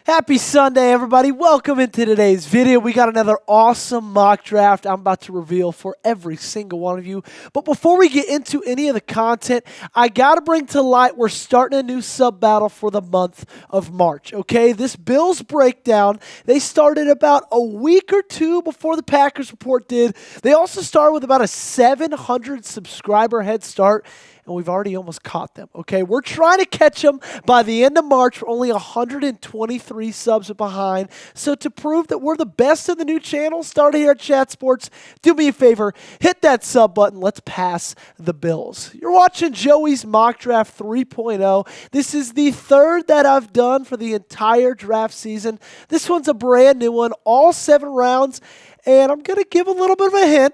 Happy Sunday, everybody. Welcome into today's video. We got another awesome mock draft I'm about to reveal for every single one of you. But before we get into any of the content, I got to bring to light we're starting a new sub-battle for the month of March, okay? This Bills breakdown, they started about a week or two before the Packers report did. They also started with about a 700 subscriber head start, and we've already almost caught them, okay? We're trying to catch them by the end of March. We're only 123 subs behind. So to prove that we're the best in the new channel, started here at Chat Sports, do me a favor, hit that sub button. Let's pass the Bills. You're watching Joey's Mock Draft 3.0. This is the third that I've done for the entire draft season. This one's a brand new one, all 7 rounds, and I'm going to give a little bit of a hint.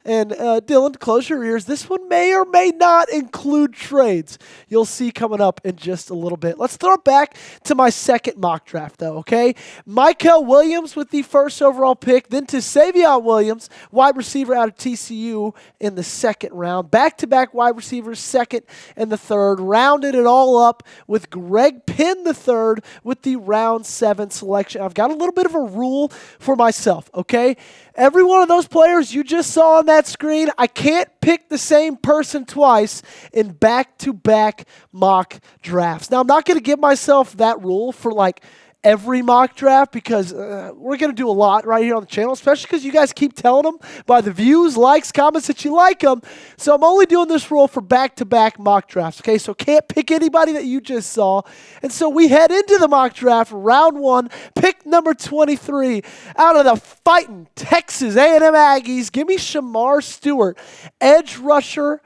And Dylan, close your ears. This one may or may not include trades. You'll see coming up in just a little bit. Let's throw it back to my second mock draft, though, okay? Michael Williams with the first overall pick, then to Savion Williams, wide receiver out of TCU in the second round. Back-to-back wide receivers, second and the third. Rounded it all up with Greg Penn the third with the round 7 selection. I've got a little bit of a rule for myself, okay? Every one of those players you just saw on that screen, I can't pick the same person twice in back-to-back mock drafts. Now, I'm not going to give myself that rule for like every mock draft because we're going to do a lot right here on the channel, especially because you guys keep telling them by the views, likes, comments that you like them. So I'm only doing this rule for back-to-back mock drafts, okay? So can't pick anybody that you just saw. And so we head into the mock draft, round 1, pick number 23 out of the fighting Texas A&M Aggies. Give me Shemar Stewart, edge rusher,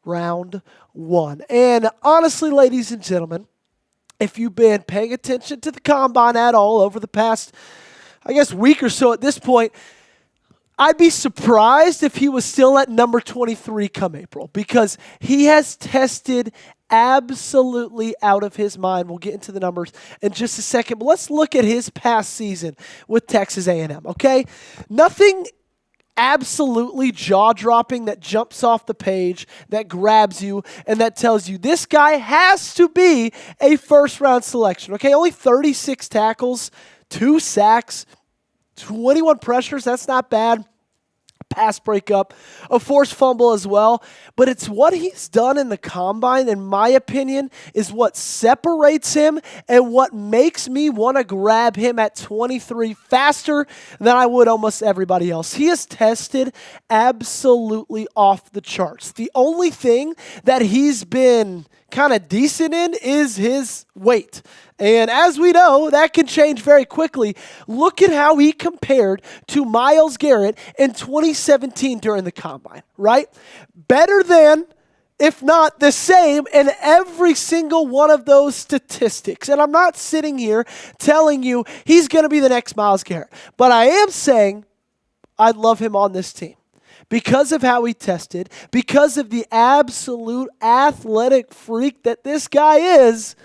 round 1. And honestly, ladies and gentlemen, if you've been paying attention to the combine at all over the past, I guess, week or so at this point, I'd be surprised if he was still at number 23 come April because he has tested absolutely out of his mind. We'll get into the numbers in just a second, but let's look at his past season with Texas A&M, okay? Nothing absolutely jaw-dropping that jumps off the page, that grabs you, and that tells you this guy has to be a first-round selection. Okay, only 36 tackles, 2 sacks, 21 pressures. That's not bad. Pass breakup, a forced fumble as well. But it's what he's done in the combine, in my opinion, is what separates him and what makes me want to grab him at 23 faster than I would almost everybody else. He has tested absolutely off the charts. The only thing that he's been kind of decent in is his weight. And as we know, that can change very quickly. Look at how he compared to Myles Garrett in 2017 during the combine, right? Better than, if not the same, in every single one of those statistics. And I'm not sitting here telling you he's going to be the next Myles Garrett. But I am saying I'd love him on this team. Because of how he tested, because of the absolute athletic freak that this guy is,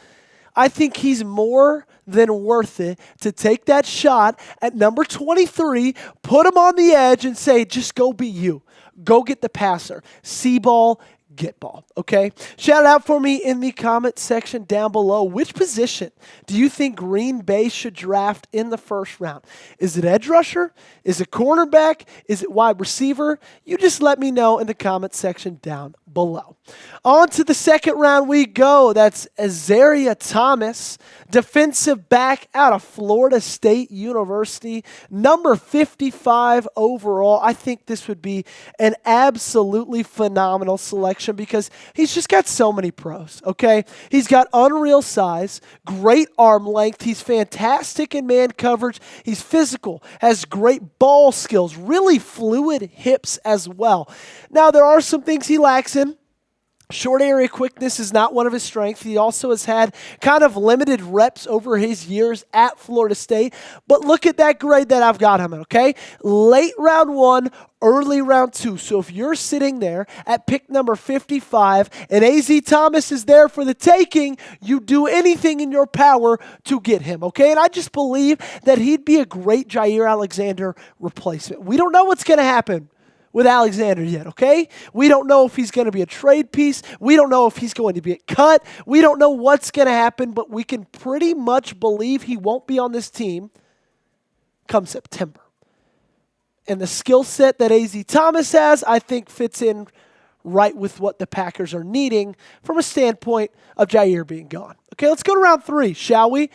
I think he's more than worth it to take that shot at number 23, put him on the edge and say, just go be you. Go get the passer. See ball, get ball, okay? Shout it out for me in the comment section down below. Which position do you think Green Bay should draft in the first round? Is it edge rusher? Is it cornerback? Is it wide receiver? You just let me know in the comment section down below. On to the second round we go. That's Azareye'h Thomas, defensive back out of Florida State University, number 55 overall. I think this would be an absolutely phenomenal selection because he's just got so many pros, okay? He's got unreal size, great arm length. He's fantastic in man coverage. He's physical, has great ball skills, really fluid hips as well. Now, there are some things he lacks in. Short area quickness is not one of his strengths. He also has had kind of limited reps over his years at Florida State. But look at that grade that I've got him in, okay? Late round 1, early round 2. So if you're sitting there at pick number 55 and AZ Thomas is there for the taking, you do anything in your power to get him, okay? And I just believe that he'd be a great Jair Alexander replacement. We don't know what's going to happen with Alexander yet, okay? We don't know if he's going to be a trade piece. We don't know if he's going to be cut. We don't know what's going to happen, but we can pretty much believe he won't be on this team come September. And the skill set that Azareye'h Thomas has, I think, fits in right with what the Packers are needing from a standpoint of Jair being gone. Okay, let's go to round 3, shall we?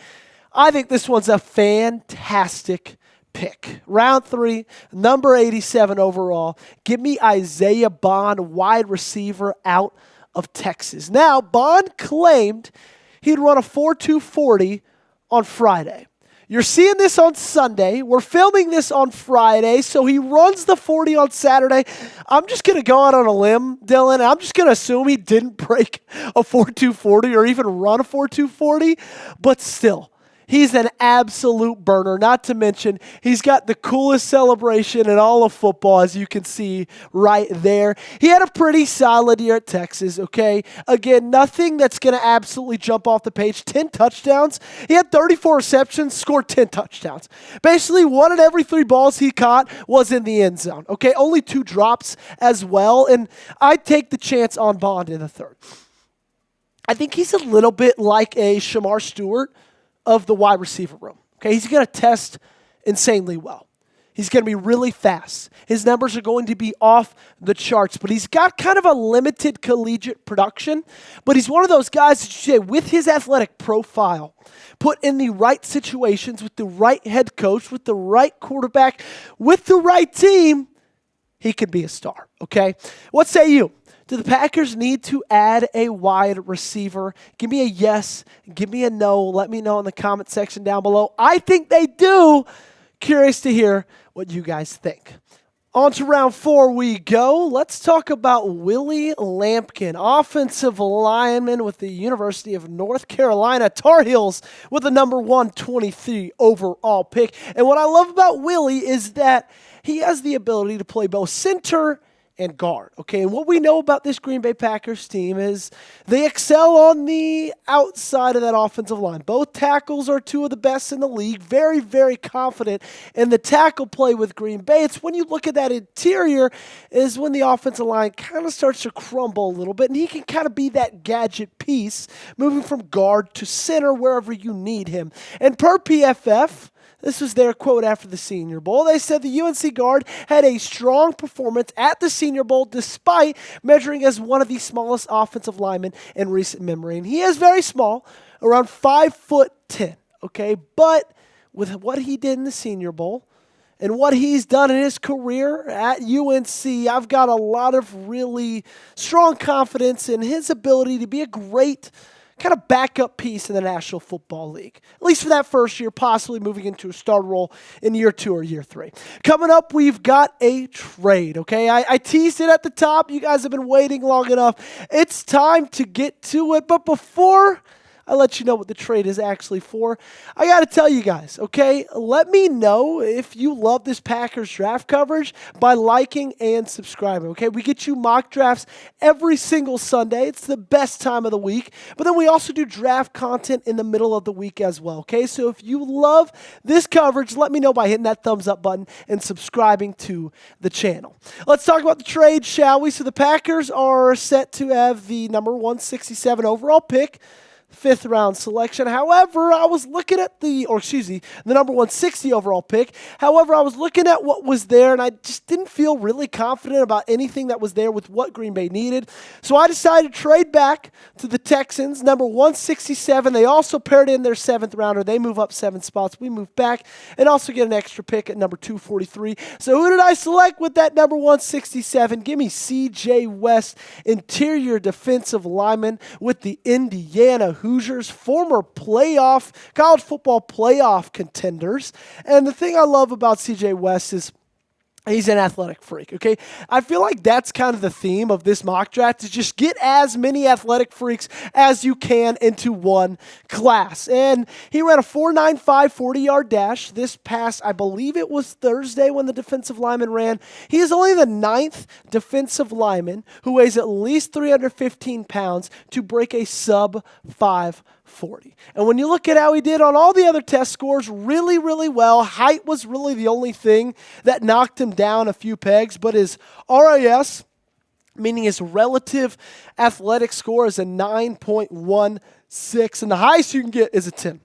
I think this one's a fantastic pick. Round 3, number 87 overall. Give me Isaiah Bond, wide receiver out of Texas. Now, Bond claimed he'd run a 4.2 40 on Friday. You're seeing this on Sunday. We're filming this on Friday, so he runs the 40 on Saturday. I'm just going to go out on a limb, Dylan, and I'm just going to assume he didn't break a 4.2 40 or even run a 4.2 40, but still. He's an absolute burner, not to mention he's got the coolest celebration in all of football, as you can see right there. He had a pretty solid year at Texas, okay? Again, nothing that's going to absolutely jump off the page. 10 touchdowns. He had 34 receptions, scored 10 touchdowns. Basically, 1 in every 3 balls he caught was in the end zone, okay? Only 2 drops as well, and I'd take the chance on Bond in the third. I think he's a little bit like a Shemar Stewart of the wide receiver room. Okay, he's going to test insanely well. He's going to be really fast. His numbers are going to be off the charts, but he's got kind of a limited collegiate production. But he's one of those guys that you say, with his athletic profile, put in the right situations, with the right head coach, with the right quarterback, with the right team, he could be a star. Okay, what say you? Do the Packers need to add a wide receiver? Give me a yes. Give me a no. Let me know in the comment section down below. I think they do. Curious to hear what you guys think. On to round 4 we go. Let's talk about Willie Lampkin, offensive lineman with the University of North Carolina Tar Heels with the number 123 overall pick. And what I love about Willie is that he has the ability to play both center and guard, okay? And what we know about this Green Bay Packers team is they excel on the outside of that offensive line. Both tackles are 2 of the best in the league. Very, very confident in the tackle play with Green Bay. It's when you look at that interior is when the offensive line kind of starts to crumble a little bit, and he can kind of be that gadget piece, moving from guard to center wherever you need him. And per PFF, this was their quote after the Senior Bowl. They said the UNC guard had a strong performance at the Senior Bowl despite measuring as one of the smallest offensive linemen in recent memory. And he is very small, around 5'10", okay? But with what he did in the Senior Bowl and what he's done in his career at UNC, I've got a lot of really strong confidence in his ability to be a great kind of backup piece in the National Football League, at least for that first year, possibly moving into a starter role in year 2 or year 3. Coming up, we've got a trade, okay? I teased it at the top. You guys have been waiting long enough. It's time to get to it, but before I let you know what the trade is actually for, I got to tell you guys, okay? Let me know if you love this Packers draft coverage by liking and subscribing, okay? We get you mock drafts every single Sunday. It's the best time of the week. But then we also do draft content in the middle of the week as well, okay? So if you love this coverage, let me know by hitting that thumbs up button and subscribing to the channel. Let's talk about the trade, shall we? So the Packers are set to have the number 167 overall pick, 5th round selection. However, I was looking at the number 160 overall pick. However, I was looking at what was there, and I just didn't feel really confident about anything that was there with what Green Bay needed. So I decided to trade back to the Texans, number 167. They also paired in their 7th rounder. They move up 7 spots. We move back and also get an extra pick at number 243. So who did I select with that number 167? Give me C.J. West, interior defensive lineman with the Indiana Hoosiers, former college football playoff contenders. And the thing I love about C.J. West is he's an athletic freak, okay? I feel like that's kind of the theme of this mock draft, is just get as many athletic freaks as you can into one class. And he ran a 4.95 40-yard dash this past, I believe it was Thursday when the defensive lineman ran. He is only the 9th defensive lineman who weighs at least 315 pounds to break a sub 5 40. And when you look at how he did on all the other test scores, really, really well. Height was really the only thing that knocked him down a few pegs, but his RAS, meaning his relative athletic score, is a 9.16, and the highest you can get is a 10.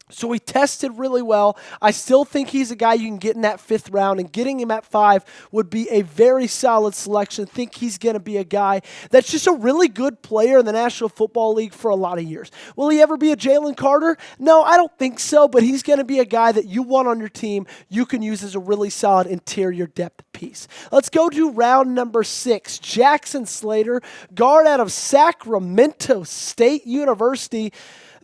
So he tested really well. I still think he's a guy you can get in that 5th round, and getting him at 5 would be a very solid selection. I think he's going to be a guy that's just a really good player in the National Football League for a lot of years. Will he ever be a Jalen Carter? No, I don't think so, but he's going to be a guy that you want on your team you can use as a really solid interior depth piece. Let's go to round number 6. Jackson Slater, guard out of Sacramento State University.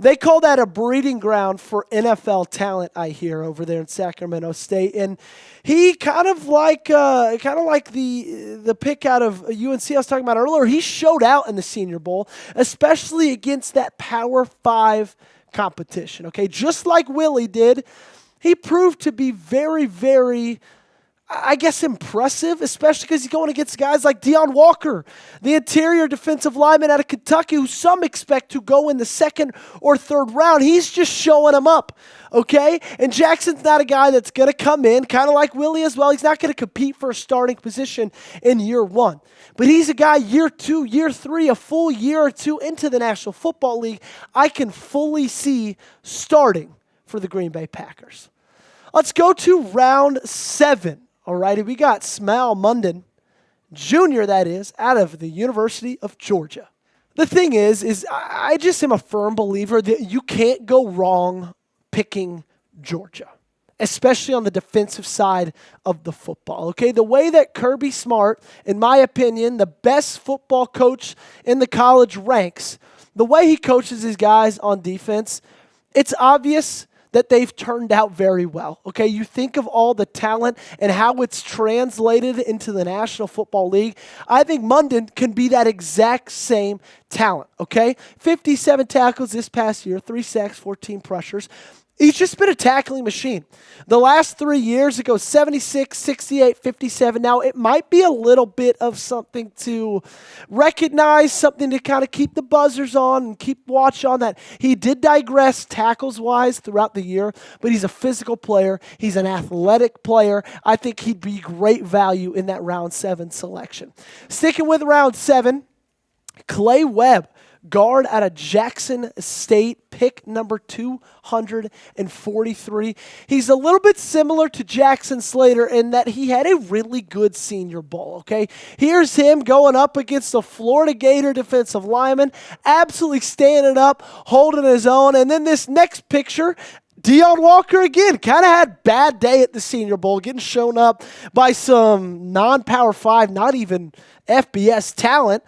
They call that a breeding ground for NFL talent, I hear, over there in Sacramento State. And he kind of like the pick out of UNC I was talking about earlier, he showed out in the Senior Bowl, especially against that Power 5 competition. Okay, just like Willie did, he proved to be very, very, I guess, impressive, especially because he's going against guys like Deion Walker, the interior defensive lineman out of Kentucky, who some expect to go in the 2nd or 3rd round. He's just showing them up, okay? And Jackson's not a guy that's going to come in, kind of like Willie as well. He's not going to compete for a starting position in year 1. But he's a guy year 2, year 3, a full year or 2 into the National Football League, I can fully see starting for the Green Bay Packers. Let's go to round 7. Alrighty, we got Smael Mondon Jr., that is, out of the University of Georgia. The thing is I just am a firm believer that you can't go wrong picking Georgia, especially on the defensive side of the football. Okay, the way that Kirby Smart, in my opinion, the best football coach in the college ranks, the way he coaches his guys on defense, it's obvious that they've turned out very well. Okay, you think of all the talent and how it's translated into the National Football League. I think Mondon can be that exact same talent. Okay, 57 tackles this past year, 3 sacks, 14 pressures. He's just been a tackling machine. The last 3 years, it goes 76, 68, 57. Now, it might be a little bit of something to recognize, something to kind of keep the buzzers on and keep watch on that. He did digress tackles-wise throughout the year, but he's a physical player. He's an athletic player. I think he'd be great value in that round 7 selection. Sticking with round 7, Clay Webb, guard out of Jackson State, pick number 243. He's a little bit similar to Jackson Slater in that he had a really good Senior Bowl, okay? Here's him going up against the Florida Gator defensive lineman, absolutely standing up, holding his own. And then this next picture, Deion Walker again, kind of had a bad day at the Senior Bowl, getting shown up by some non-Power 5, not even FBS talent,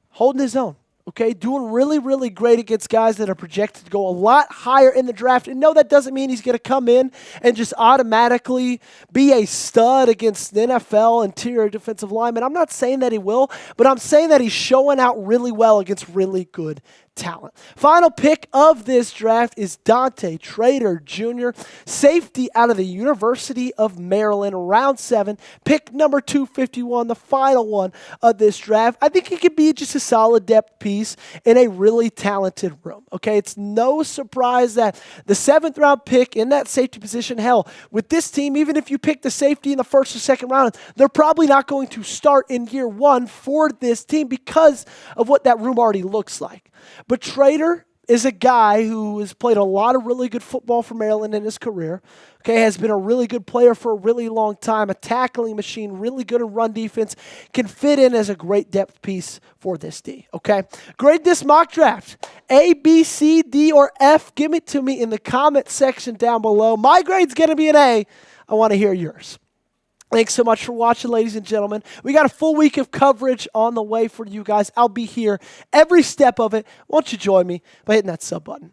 holding his own. Okay, doing really, really great against guys that are projected to go a lot higher in the draft. And no, that doesn't mean he's going to come in and just automatically be a stud against the NFL interior defensive linemen. I'm not saying that he will, but I'm saying that he's showing out really well against really good talent. Final pick of this draft is Dante Trader Jr., safety out of the University of Maryland, round 7, pick number 251, the final one of this draft. I think he could be just a solid depth piece in a really talented room. Okay, it's no surprise that the 7th round pick in that safety position, hell, with this team, even if you pick the safety in the 1st or 2nd round, they're probably not going to start in year 1 for this team because of what that room already looks like. But Trader is a guy who has played a lot of really good football for Maryland in his career. Okay, has been a really good player for a really long time, a tackling machine, really good in run defense, can fit in as a great depth piece for this D. Okay, grade this mock draft. A, B, C, D, or F? Give it to me in the comment section down below. My grade's going to be an A. I want to hear yours. Thanks so much for watching, ladies and gentlemen. We got a full week of coverage on the way for you guys. I'll be here every step of it. Won't you join me by hitting that sub button?